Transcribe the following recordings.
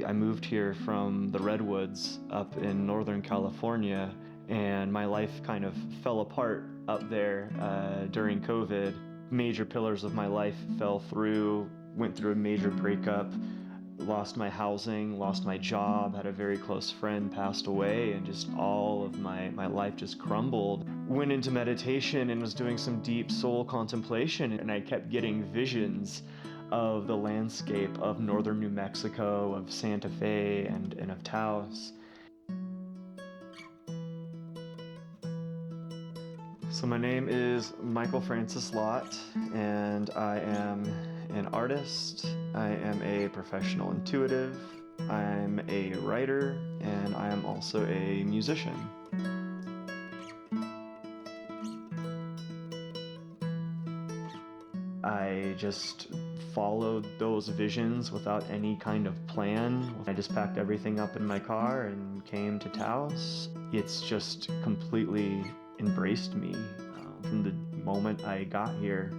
I moved here from the Redwoods up in Northern California, and my life kind of fell apart up there during COVID. Major pillars of my life fell through, went through a major breakup, lost my housing, lost my job, had a very close friend passed away, and just all of my life just crumbled. Went into meditation and was doing some deep soul contemplation, and I kept getting visions of the landscape of northern New Mexico, of Santa Fe, and of Taos. So my name is Michael Francis Lott, and I am an artist. I am a professional intuitive. I'm a writer, and I am also a musician. I just followed those visions without any kind of plan. I just packed everything up in my car and came to Taos. It's just completely embraced me from the moment I got here.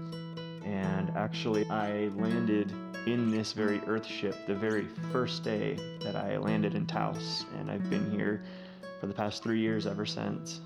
And actually, I landed in this very Earth ship the very first day that I landed in Taos, and I've been here for the past 3 years ever since.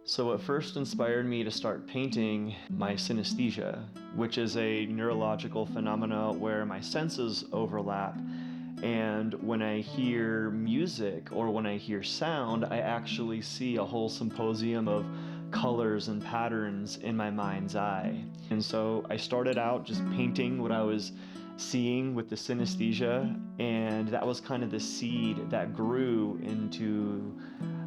So what first inspired me to start painting my synesthesia, which is a neurological phenomena where my senses overlap, and when I hear music or when I hear sound, I actually see a whole symposium of colors and patterns in my mind's eye. And so I started out just painting what I was seeing with the synesthesia, and that was kind of the seed that grew into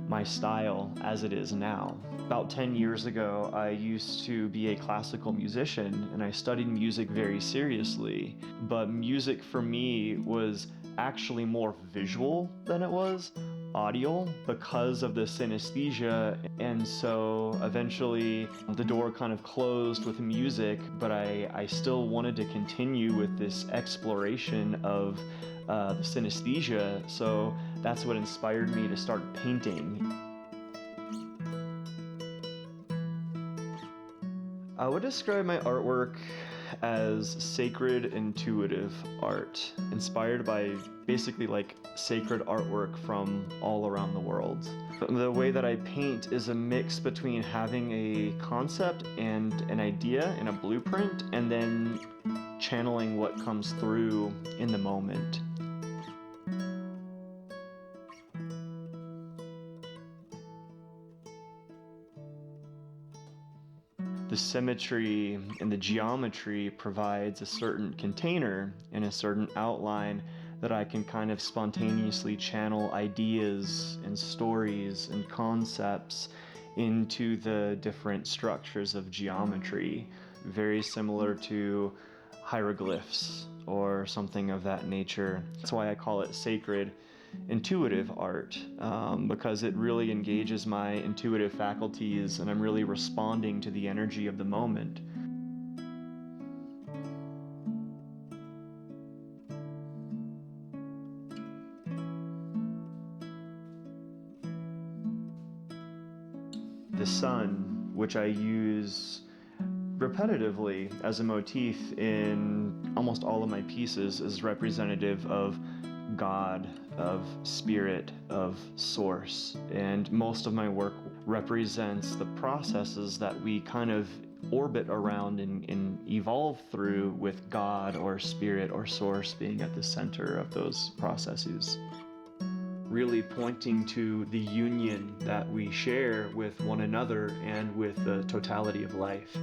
my style as it is now. About 10 years ago, I used to be a classical musician, and I studied music very seriously. But music for me was actually more visual than it was audio because of the synesthesia. And so eventually the door kind of closed with music, but I still wanted to continue with this exploration of the synesthesia. So that's what inspired me to start painting. I would describe my artwork as sacred intuitive art, inspired by basically like sacred artwork from all around the world. The way that I paint is a mix between having a concept and an idea and a blueprint, and then channeling what comes through in the moment. The symmetry and the geometry provides a certain container and a certain outline that I can kind of spontaneously channel ideas and stories and concepts into the different structures of geometry, very similar to hieroglyphs or something of that nature. That's why I call it sacred intuitive art, because it really engages my intuitive faculties and I'm really responding to the energy of the moment. The sun, which I use repetitively as a motif in almost all of my pieces, is representative of God, of spirit, of source. And most of my work represents the processes that we kind of orbit around and evolve through, with God or spirit or source being at the center of those processes. Really pointing to the union that we share with one another and with the totality of life.